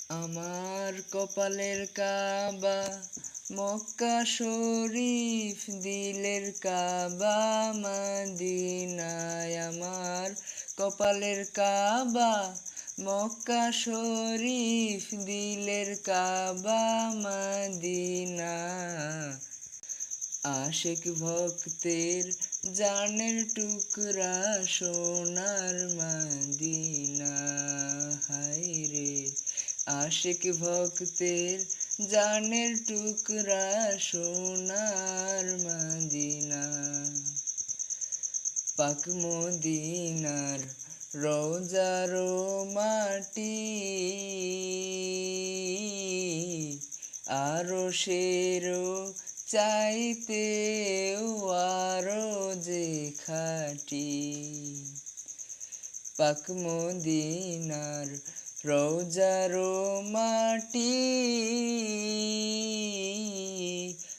আমার কপালের কাবা মক্কা শরীফ, দিলের কাবা মদিনায়। আমার কপালের কাবা মক্কা শরীফ, দিলের কাবা মদিনা। আশিক ভক্তের জানের টুকরা সোনার মদিনা। হায়রে আশিক ভক্তের জানের টুকরা সোনার মদিনা। পাক মদিনার রোজারো মাটি, আরো সেরো চাইতেও আরো যে খাটি। পাক মদিনার রোজারো মাটি,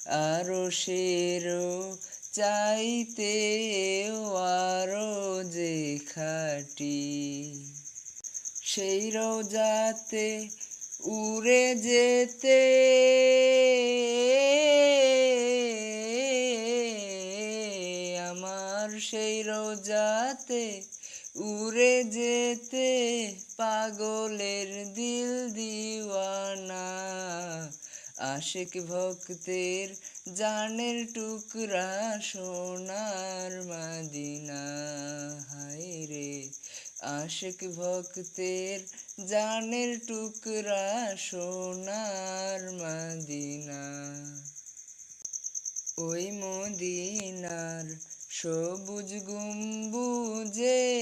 আরো সেরো চাইতেও আরো যে খাটি। সেই রোজাতে উড়ে যেতে আমার, সেই রোজাতে উড়ে যেতে পাগলের দিল দিওয়ানা। আশিক ভক্তের জানের টুকরা সোনার মদিনা। হায়রে আশিক ভক্তের জানের টুকরা সোনার মদিনা। ওই মদিনার সবুজ গম্বুজে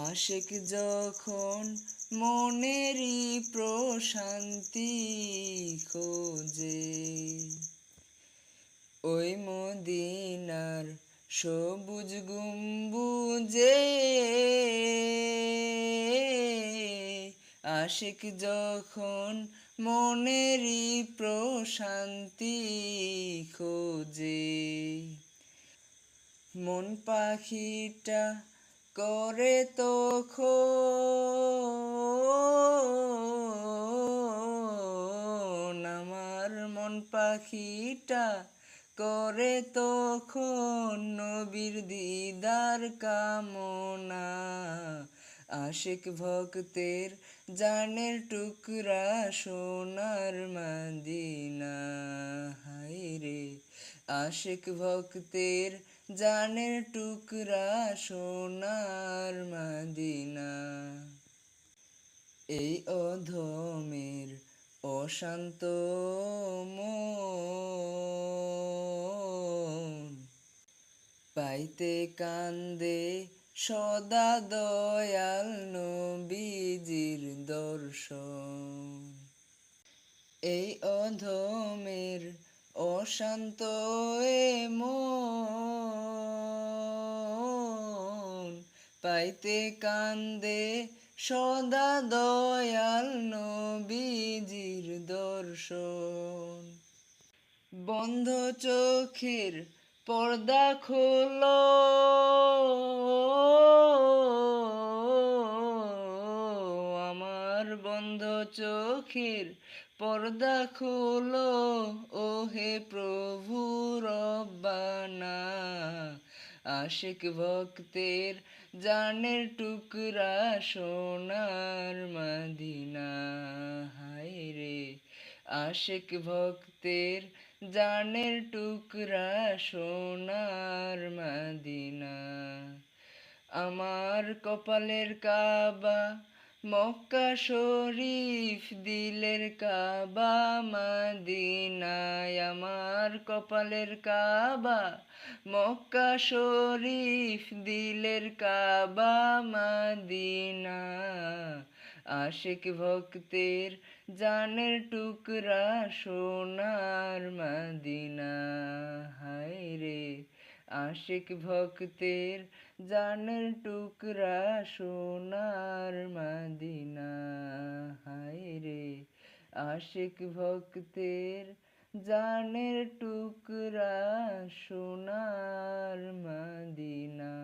আশিক যখন মনেরই প্রশান্তি খোঁজে। ওই মদিনার সবুজ গম্বুজে আশিক যখন মনেরই প্রশান্তি খোঁজে। মন পাখিটা করে তখন, আমার মন পাখিটা করে তখন নবীর দিদার কামনা। আশিক ভক্তের জানের টুকরা সোনার মদিনা। হায়রে আশিক ভক্তের জানের টুকরা সোনার মদিনা। এই অধমের অশান্ত মন পাইতে কান্দে সদা দয়াল নবীজির দর্শন। এই অধমের অশান্ত মন পাইতে কান্দে সদা দয়াল নবীজির দর্শন। বন্ধ চোখের পর্দা খোলো, আমার বন্ধ চোখের পর্দা খোলো, ওহে প্রভু রব্বানা। আশিক ভক্তের জানের টুকরা সোনার মদিনা। হায়রে আশিক ভক্তের জানের টুকরা সোনার মদিনা। আমার কপালের কাবা মক্কা শরীফ, দিলের কাবা মদিনায়। আমার কপালের কাবা মক্কা শরীফ, দিলের কাবা মদিনা। আশিক ভক্তের জানের টুকরা সোনার মদিনা। হায়রে আশিক ভক্তের জানের টুকরা সোনার মদিনা। হায়রে আশিক ভক্তের জানের টুকরা সোনার মদিনা।